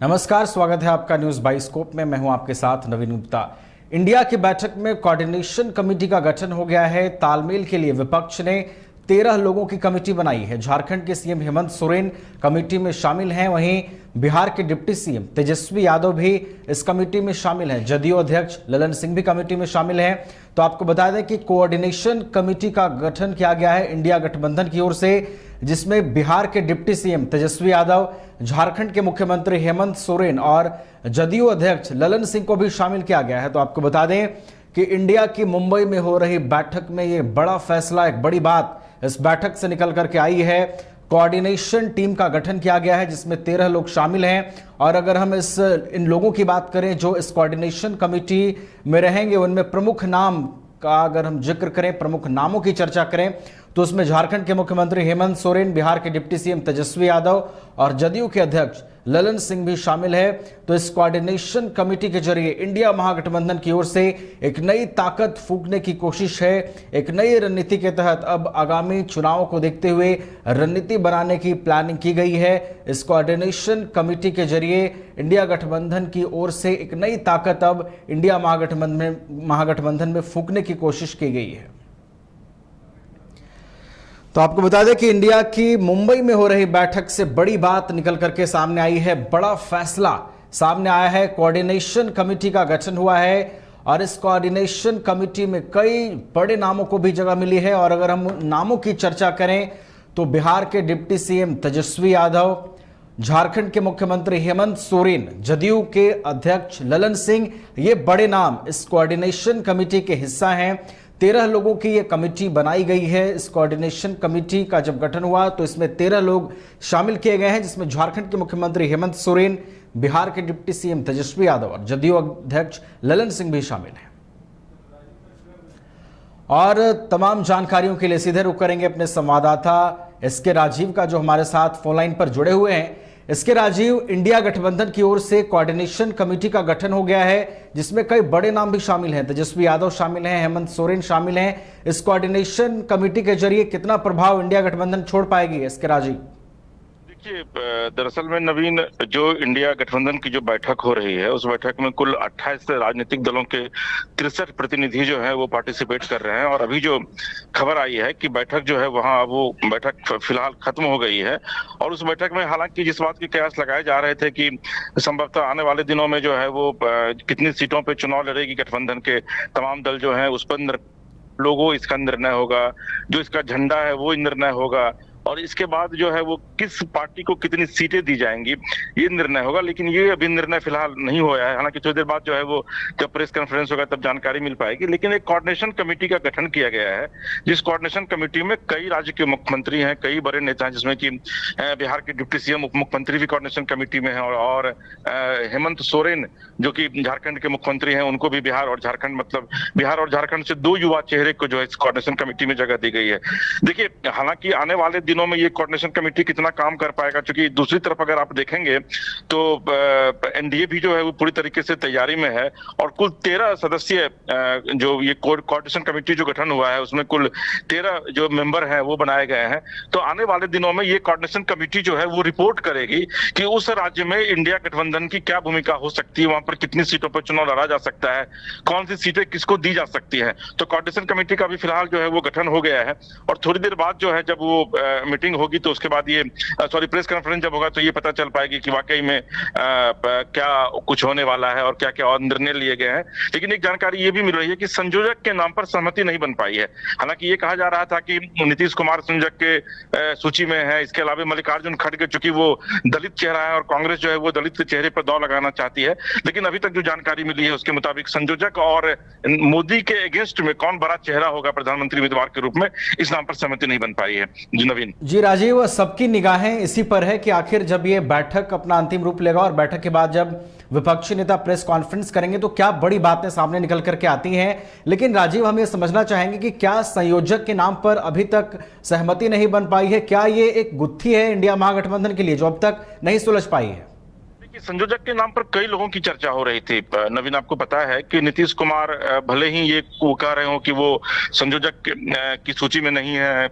नमस्कार, स्वागत है आपका न्यूज बाइस्कोप में। मैं हूं आपके साथ नवीन गुप्ता। इंडिया की बैठक में कोऑर्डिनेशन कमेटी का गठन हो गया है। तालमेल के लिए विपक्ष ने 13 लोगों की कमेटी बनाई है। झारखंड के सीएम हेमंत सोरेन कमेटी में शामिल हैं, वहीं बिहार के डिप्टी सीएम तेजस्वी यादव भी इस कमेटी में शामिल हैं। जदयू अध्यक्ष ललन सिंह भी कमेटी में शामिल हैं। तो आपको बता दें कि कोऑर्डिनेशन कमेटी का गठन किया गया है इंडिया गठबंधन की ओर से, जिसमें बिहार के डिप्टी सीएम तेजस्वी यादव, झारखंड के मुख्यमंत्री हेमंत सोरेन और जदयू अध्यक्ष ललन सिंह को भी शामिल किया गया है। तो आपको बता दें कि इंडिया की मुंबई में हो रही बैठक में ये बड़ा फैसला, एक बड़ी बात इस बैठक से निकल करके आई है। कोऑर्डिनेशन टीम का गठन किया गया है, जिसमें 13 लोग शामिल हैं। और अगर हम इन लोगों की बात करें जो इस कोऑर्डिनेशन कमेटी में रहेंगे, उनमें प्रमुख नाम का अगर हम जिक्र करें, प्रमुख नामों की चर्चा करें, तो उसमें झारखंड के मुख्यमंत्री हेमंत सोरेन, बिहार के डिप्टी सीएम तेजस्वी यादव और जदयू के अध्यक्ष ललन सिंह भी शामिल है। तो इस कोऑर्डिनेशन कमेटी के जरिए इंडिया महागठबंधन की ओर से एक नई ताकत फूंकने की कोशिश है। एक नई रणनीति के तहत अब आगामी चुनावों को देखते हुए रणनीति बनाने की प्लानिंग की गई है। इस कोऑर्डिनेशन कमेटी के जरिए इंडिया गठबंधन की ओर से एक नई ताकत अब इंडिया महागठबंधन में फूंकने की कोशिश की गई है। तो आपको बता दें कि इंडिया की मुंबई में हो रही बैठक से बड़ी बात निकल करके सामने आई है। बड़ा फैसला सामने आया है। कोऑर्डिनेशन कमेटी का गठन हुआ है और इस कोऑर्डिनेशन कमेटी में कई बड़े नामों को भी जगह मिली है। और अगर हम नामों की चर्चा करें तो बिहार के डिप्टी सीएम तेजस्वी यादव, झारखंड के मुख्यमंत्री हेमंत सोरेन, जदयू के अध्यक्ष ललन सिंह, ये बड़े नाम इस कोऑर्डिनेशन कमेटी के हिस्सा हैं। 13 लोगों की यह कमेटी बनाई गई है। इस कोऑर्डिनेशन कमेटी का जब गठन हुआ तो इसमें 13 लोग शामिल किए गए हैं, जिसमें झारखंड के मुख्यमंत्री हेमंत सोरेन, बिहार के डिप्टी सीएम तेजस्वी यादव और जदयू अध्यक्ष ललन सिंह भी शामिल हैं। और तमाम जानकारियों के लिए सीधे रुख करेंगे अपने संवाददाता एसके राजीव का, जो हमारे साथ फोन लाइन पर जुड़े हुए हैं। इसके राजीव, इंडिया गठबंधन की ओर से कोऑर्डिनेशन कमेटी का गठन हो गया है, जिसमें कई बड़े नाम भी शामिल हैं। तेजस्वी यादव शामिल हैं, हेमंत सोरेन शामिल हैं। इस कोऑर्डिनेशन कमेटी के जरिए कितना प्रभाव इंडिया गठबंधन छोड़ पाएगी, इसके राजीव? देखिए, दरअसल में नवीन, जो इंडिया गठबंधन की जो बैठक हो रही है, उस बैठक में कुल 28 राजनीतिक दलों के 63 प्रतिनिधि जो है वो पार्टिसिपेट कर रहे हैं। और अभी जो खबर आई है कि बैठक जो है वहाँ वो बैठक फिलहाल खत्म हो गई है। और उस बैठक में हालांकि जिस बात के कयास लगाए जा रहे थे कि संभवतः आने वाले दिनों में जो है वो कितनी सीटों पर चुनाव लड़ेगी गठबंधन के तमाम दल जो है, उस पर लोगों इसका निर्णय होगा। जो इसका झंडा है वो निर्णय होगा। और इसके बाद जो है वो किस पार्टी को कितनी सीटें दी जाएंगी, ये निर्णय होगा। लेकिन ये अभी निर्णय फिलहाल नहीं हुआ है। हालांकि थोड़ी देर बाद जो है वो जब प्रेस कॉन्फ्रेंस होगा तब जानकारी मिल पाएगी। लेकिन एक कोऑर्डिनेशन कमेटी का गठन किया गया है, जिस कोऑर्डिनेशन कमेटी में कई राज्य के मुख्यमंत्री हैं, कई बड़े नेता हैं, जिसमें कि बिहार के डिप्टी सीएम, उप मुख्यमंत्री भी कोऑर्डिनेशन कमेटी में है। और हेमंत सोरेन जो कि झारखंड के मुख्यमंत्री हैं, उनको भी बिहार और झारखंड, मतलब बिहार और झारखंड से 2 युवा चेहरे को जो है इस कोऑर्डिनेशन कमेटी में जगह दी गई है। देखिए, हालांकि आने वाले दिनों में ये कोऑर्डिनेशन कमेटी कितना काम कर पाएगा, क्योंकि दूसरी तरफ अगर आप देखेंगे तो एनडीए भी जो है वो पूरी तरीके से तैयारी में है। और कुल 13 सदस्यीय जो ये कोऑर्डिनेशन कमेटी जो गठन हुआ है, उसमें कुल 13 जो मेंबर हैं वो बनाए गए हैं। तो आने वाले दिनों में ये कोऑर्डिनेशन कमेटी जो है वो रिपोर्ट करेगी कि उस राज्य में इंडिया गठबंधन की क्या भूमिका हो सकती है, वहां पर कितनी सीटों पर चुनाव लड़ा जा सकता है, कौन सी सीटें किसको दी जा सकती है। तो कोऑर्डिनेशन कमेटी का भी फिलहाल जो है वो गठन हो गया है। और थोड़ी देर बाद जो है जब वो मीटिंग होगी तो उसके बाद ये प्रेस कॉन्फ्रेंस जब होगा तो ये पता चल पाएगी कि वाकई में क्या कुछ होने वाला है और क्या क्या और निर्णय लिए गए हैं। लेकिन एक जानकारी ये भी मिल रही है कि संयोजक के नाम पर सहमति नहीं बन पाई है। हालांकि ये कहा जा रहा था कि नीतीश कुमार संयोजक के सूची में है। इसके अलावा मल्लिकार्जुन खड़गे, चूंकि वो दलित चेहरा है और कांग्रेस जो है वो दलित के चेहरे पर दांव लगाना चाहती है। लेकिन अभी तक जो जानकारी मिली है उसके मुताबिक संयोजक और मोदी के अगेंस्ट में कौन बड़ा चेहरा होगा प्रधानमंत्री उम्मीदवार के रूप में, इस नाम पर सहमति नहीं बन पाई है। जी नवीन। जी राजीव, सबकी निगाहें इसी पर है कि आखिर जब ये बैठक अपना अंतिम रूप लेगा और बैठक के बाद जब विपक्षी नेता प्रेस कॉन्फ्रेंस करेंगे तो क्या बड़ी बातें सामने निकल करके आती हैं। लेकिन राजीव, हम ये समझना चाहेंगे कि क्या संयोजक के नाम पर अभी तक सहमति नहीं बन पाई है? क्या ये एक गुत्थी है इंडिया महागठबंधन के लिए जो अब तक नहीं सुलझ पाई है? संयोजक के नाम पर कई लोगों की चर्चा हो रही थी। नवीन, आपको पता है कि नीतीश कुमार भले ही ये कह रहे हो कि वो संयोजक की सूची में नहीं है,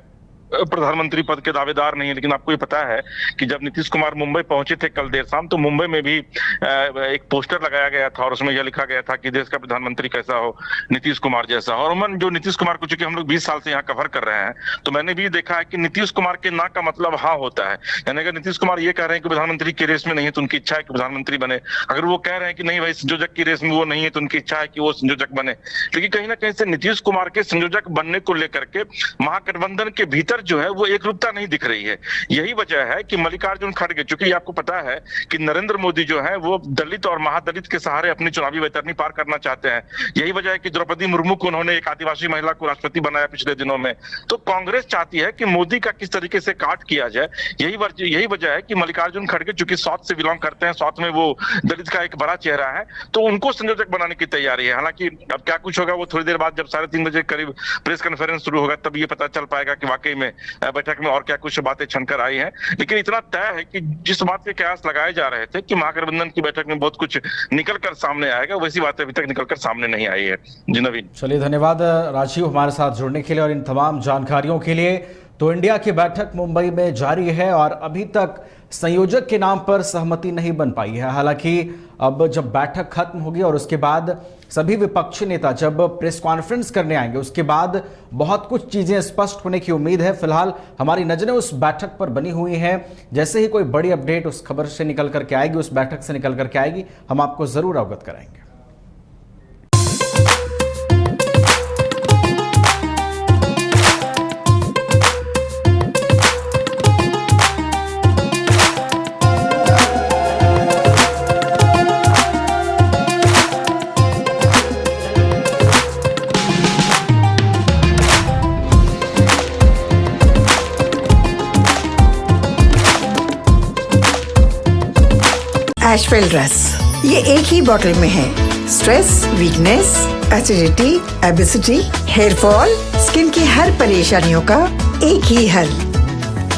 प्रधानमंत्री पद के दावेदार नहीं है, लेकिन आपको ये पता है कि जब नीतीश कुमार मुंबई पहुंचे थे कल देर शाम, तो मुंबई में भी एक पोस्टर लगाया गया था और उसमें यह लिखा गया था कि देश का प्रधानमंत्री कैसा हो, नीतीश कुमार जैसा। और उमन जो नीतीश कुमार को, चूंकि हम लोग 20 साल से यहाँ कवर कर रहे हैं, तो मैंने भी देखा है कि नीतीश कुमार के ना का मतलब हाँ होता है। यानी अगर नीतीश कुमार ये कह रहे हैं कि प्रधानमंत्री की रेस में नहीं है तो उनकी इच्छा है कि प्रधानमंत्री बने, अगर वो कह रहे हैं कि नहीं भाई संयोजक की रेस में वो नहीं है तो उनकी इच्छा है कि वो संयोजक बने। लेकिन कहीं ना कहीं से नीतीश कुमार के संयोजक बनने को लेकर के महागठबंधन के भीतर जो है वो एकरूपता नहीं दिख रही है। यही वजह है कि मल्लिकार्जुन खड़गे, चूंकि आपको पता है कि नरेंद्र मोदी जो है वो दलित और महादलित के सहारे अपनी चुनावी वैतरणी पार करना चाहते हैं। यही वजह है कि द्रौपदी मुर्मू को उन्होंने एक आदिवासी महिला को राष्ट्रपति बनाया पिछले दिनों में। तो कांग्रेस चाहती है कि मोदी का किस तरीके से काट किया जाए। यही वजह है कि मल्लिकार्जुन खड़गे चूंकि साउथ से बिलोंग करते हैं, साउथ में वो दलित का एक बड़ा चेहरा है, तो उनको संयोजक बनाने की तैयारी है। हालांकि अब क्या कुछ होगा वो थोड़ी देर बाद जब 3:30 बजे करीब प्रेस कॉन्फ्रेंस शुरू होगा तब ये पता चल पाएगा कि वाकई में बैठक में और क्या कुछ बातें छनकर आई हैं। लेकिन इतना तय है कि जिस बात के कयास लगाए जा रहे थे कि महागठबंधन की बैठक में बहुत कुछ निकल कर सामने आएगा, वैसी बातें अभी तक निकल कर सामने नहीं आई है। जी नवीन। चलिए, धन्यवाद राजीव हमारे साथ जुड़ने के लिए और इन तमाम जानकारियों के लिए। तो इंडिया की बैठक मुंबई में जारी है और अभी तक संयोजक के नाम पर सहमति नहीं बन पाई है। हालांकि अब जब बैठक खत्म होगी और उसके बाद सभी विपक्षी नेता जब प्रेस कॉन्फ्रेंस करने आएंगे, उसके बाद बहुत कुछ चीजें स्पष्ट होने की उम्मीद है। फिलहाल हमारी नजरें उस बैठक पर बनी हुई हैं। जैसे ही कोई बड़ी अपडेट उस खबर से निकल करके आएगी, उस बैठक से निकल करके आएगी, हम आपको जरूर अवगत कराएंगे। एशवेल रस, ये एक ही बोतल में है। Stress, weakness, acidity, obesity, hair fall, skin की हर परेशानियों का एक ही हल।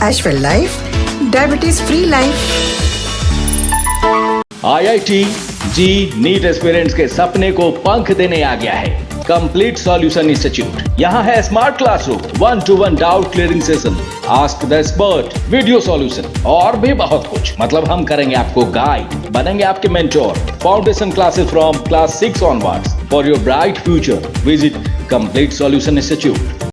Ashwell life, diabetes free life. IIT JEE NEET aspirants के सपने को पंख देने आ गया है कंप्लीट सॉल्यूशन इंस्टीट्यूट। यहाँ है smart classroom, 1-to-1 doubt clearing session, ask the expert, video solution और भी बहुत कुछ। मतलब हम करेंगे आपको गाइड, बनेंगे आपके mentor. Foundation classes from class 6 onwards for your bright future. Visit complete solution institute.